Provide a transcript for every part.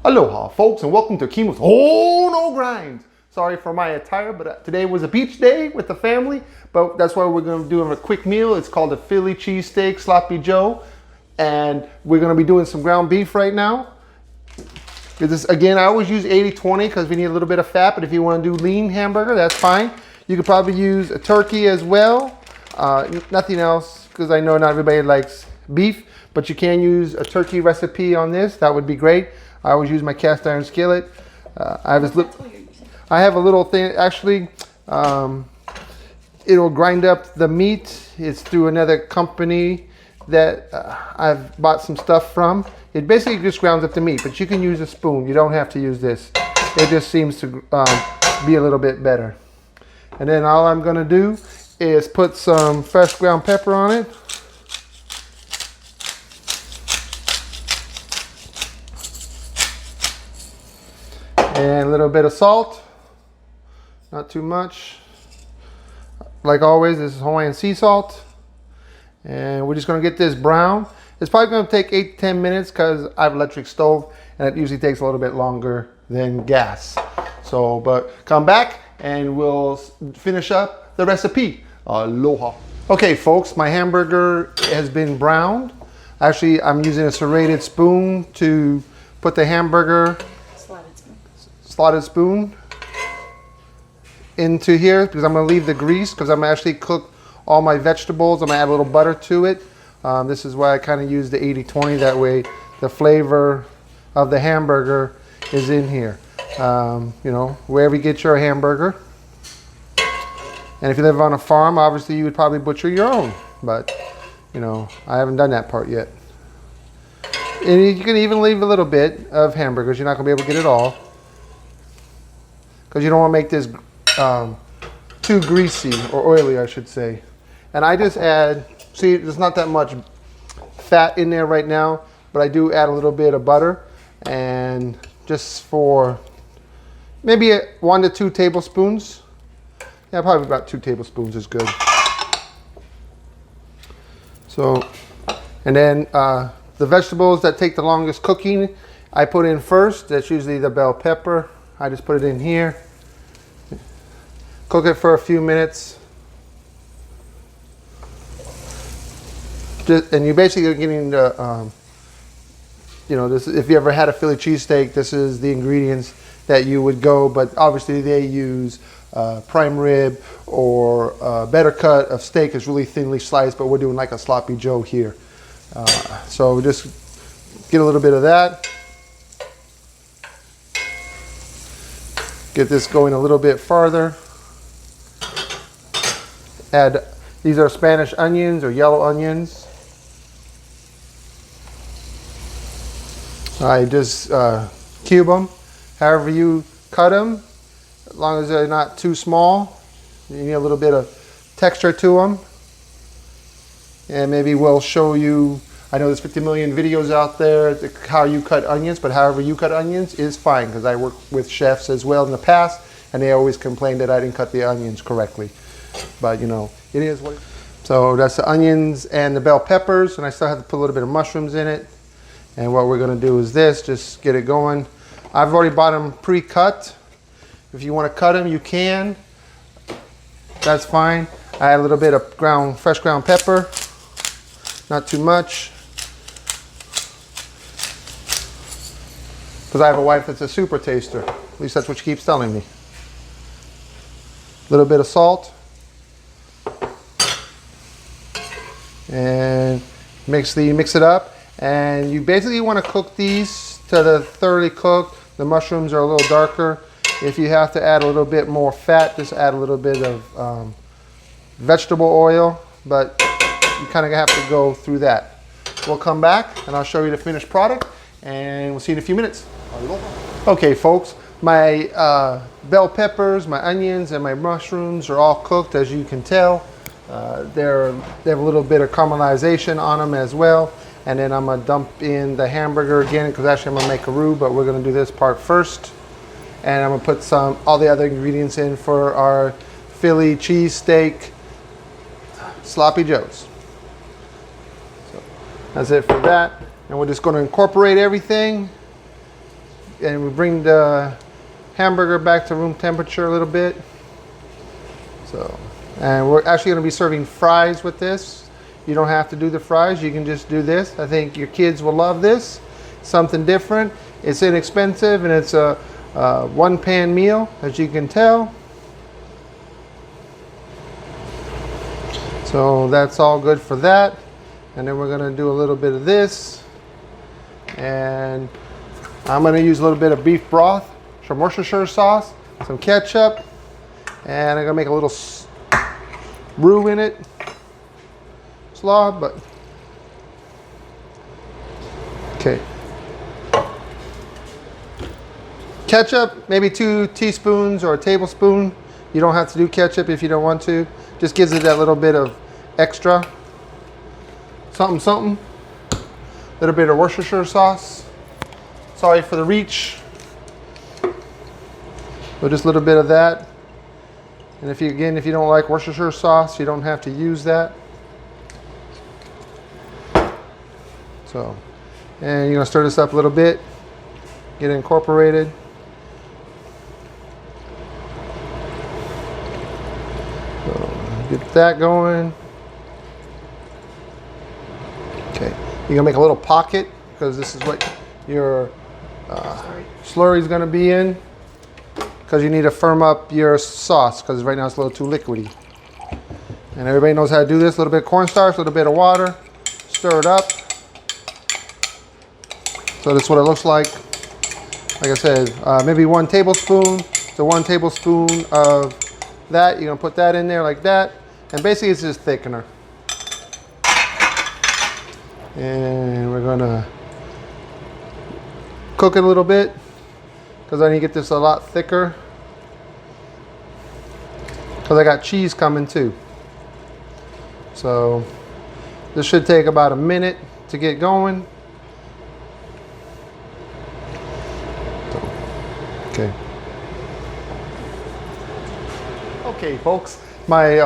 Aloha folks, and welcome to Kimo's Oh No Grinds. Sorry for my attire, but today was a beach day with the family, but that's why we're going to do a quick meal. It's called a Philly cheesesteak sloppy joe, and we're going to be doing some ground beef right now. This, again, I always use 80-20 because we need a little bit of fat, but if you want to do lean hamburger, that's fine. You could probably use a turkey as well, nothing else, because I know not everybody likes beef, but you can use a turkey recipe on this. That would be great. I always use my cast iron skillet. I have a little thing, actually, it'll grind up the meat. It's through another company that I've bought some stuff from. It basically just grounds up the meat, but you can use a spoon. You don't have to use this. It just seems to be a little bit better. And then all I'm gonna do is put some fresh ground pepper on it. And a little bit of salt, not too much. Like always, this is Hawaiian sea salt. And we're just gonna get this brown. It's probably gonna take 8 to 10 minutes because I have an electric stove and it usually takes a little bit longer than gas. So, but come back and we'll finish up the recipe. Aloha. Okay folks, my hamburger has been browned. Actually, I'm using a serrated spoon to put the hamburger slotted spoon into here because I'm going to leave the grease because I'm actually cook all my vegetables. I'm going to add a little butter to it. This is why I kind of use the 80-20. That way the flavor of the hamburger is in here. You know, wherever you get your hamburger. And if you live on a farm, obviously you would probably butcher your own. But, you know, I haven't done that part yet. And you can even leave a little bit of hamburgers. You're not going to be able to get it all. Because you don't want to make this too greasy, or oily I should say. And I just add, see there's not that much fat in there right now, but I do add a little bit of butter, and just for maybe 1 to 2 tablespoons. Yeah, probably about 2 tablespoons is good. So, and then the vegetables that take the longest cooking, I put in first. That's usually the bell pepper. I just put it in here, cook it for a few minutes, and you're basically getting the, you know, this. If you ever had a Philly cheesesteak, this is the ingredients that you would go. But obviously they use prime rib or better cut of steak is really thinly sliced. But we're doing like a sloppy joe here, so just get a little bit of that. Get this going a little bit farther. Add, these are Spanish onions or yellow onions. I just cube them, however you cut them, as long as they're not too small. You need a little bit of texture to them. And maybe we'll show you, I know there's 50 million videos out there, how you cut onions, but however you cut onions is fine, because I work with chefs as well in the past, and they always complain that I didn't cut the onions correctly. But you know, it is what it is. So that's the onions and the bell peppers, and I still have to put a little bit of mushrooms in it. And what we're gonna do is this, just get it going. I've already bought them pre-cut. If you wanna cut them, you can. That's fine. I add a little bit of fresh ground pepper, not too much. Because I have a wife that's a super taster. At least that's what she keeps telling me. A little bit of salt. And mix it up. And you basically want to cook these to the thoroughly cooked. The mushrooms are a little darker. If you have to add a little bit more fat, just add a little bit of vegetable oil. But you kind of have to go through that. We'll come back and I'll show you the finished product. And we'll see you in a few minutes. Okay folks, my bell peppers, my onions, and my mushrooms are all cooked, as you can tell. They have a little bit of caramelization on them as well. And then I'm gonna dump in the hamburger again, because actually I'm gonna make a roux, but we're gonna do this part first. And I'm gonna put all the other ingredients in for our Philly cheesesteak sloppy joes. So that's it for that. And we're just gonna incorporate everything and we bring the hamburger back to room temperature a little bit. So, and we're actually going to be serving fries with this. You don't have to do the fries, you can just do this. I think your kids will love this. Something different. It's inexpensive, and it's a one pan meal, as you can tell. So that's all good for that. And then we're going to do a little bit of this. And I'm going to use a little bit of beef broth, some Worcestershire sauce, some ketchup, and I'm going to make a little roux in it. Slaw, but okay. Ketchup, maybe 2 teaspoons or a tablespoon. You don't have to do ketchup if you don't want to. Just gives it that little bit of extra. Something, something. A little bit of Worcestershire sauce. Sorry for the reach. So just a little bit of that. And if you don't like Worcestershire sauce, you don't have to use that. So, and you're gonna stir this up a little bit. Get it incorporated. So get that going. Okay, you're gonna make a little pocket because this is what your slurry is gonna be in. Because you need to firm up your sauce because right now it's a little too liquidy. And everybody knows how to do this. A little bit of cornstarch, a little bit of water. Stir it up. So this is what it looks like. Like I said, maybe 1 tablespoon to 1 tablespoon of that. You're gonna put that in there like that. And basically it's just thickener. And we're gonna cook it a little bit because I need to get this a lot thicker. Because I got cheese coming too. So this should take about a minute to get going. Okay. Okay, folks. My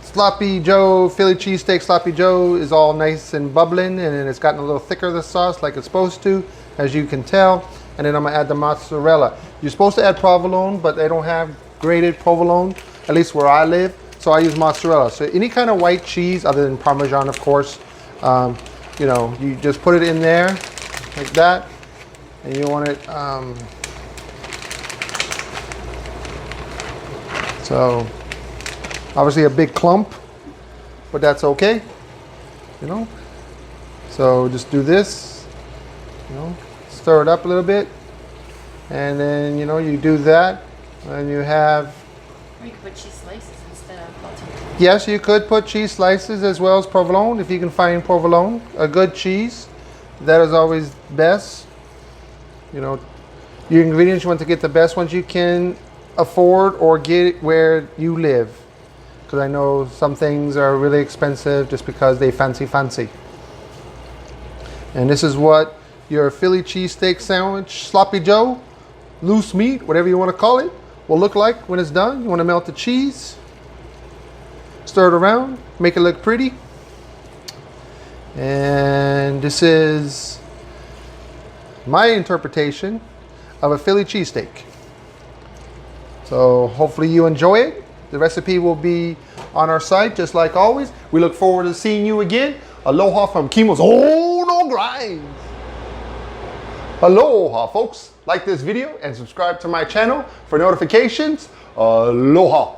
Sloppy Joe, Philly cheesesteak Sloppy Joe is all nice and bubbling, and it's gotten a little thicker, the sauce, like it's supposed to, as you can tell. And then I'm gonna add the mozzarella. You're supposed to add provolone, but they don't have grated provolone, at least where I live. So I use mozzarella. So any kind of white cheese, other than Parmesan, of course, you know, you just put it in there like that, and you want it. So obviously a big clump, but that's okay, you know. So just do this, you know, stir it up a little bit, and then, you know, you do that, and you have. Or you could put cheese slices instead of protein. Yes, you could put cheese slices as well as provolone if you can find provolone, a good cheese. That is always best. You know, your ingredients, you want to get the best ones you can afford or get where you live. Because I know some things are really expensive just because they fancy. And this is what your Philly cheesesteak sandwich, Sloppy Joe, loose meat, whatever you want to call it, will look like when it's done. You want to melt the cheese, stir it around, make it look pretty. And this is my interpretation of a Philly cheesesteak. So hopefully you enjoy it. The recipe will be on our site, just like always. We look forward to seeing you again. Aloha from Kimo's Own on Grind. Aloha, folks. Like this video and subscribe to my channel for notifications. Aloha.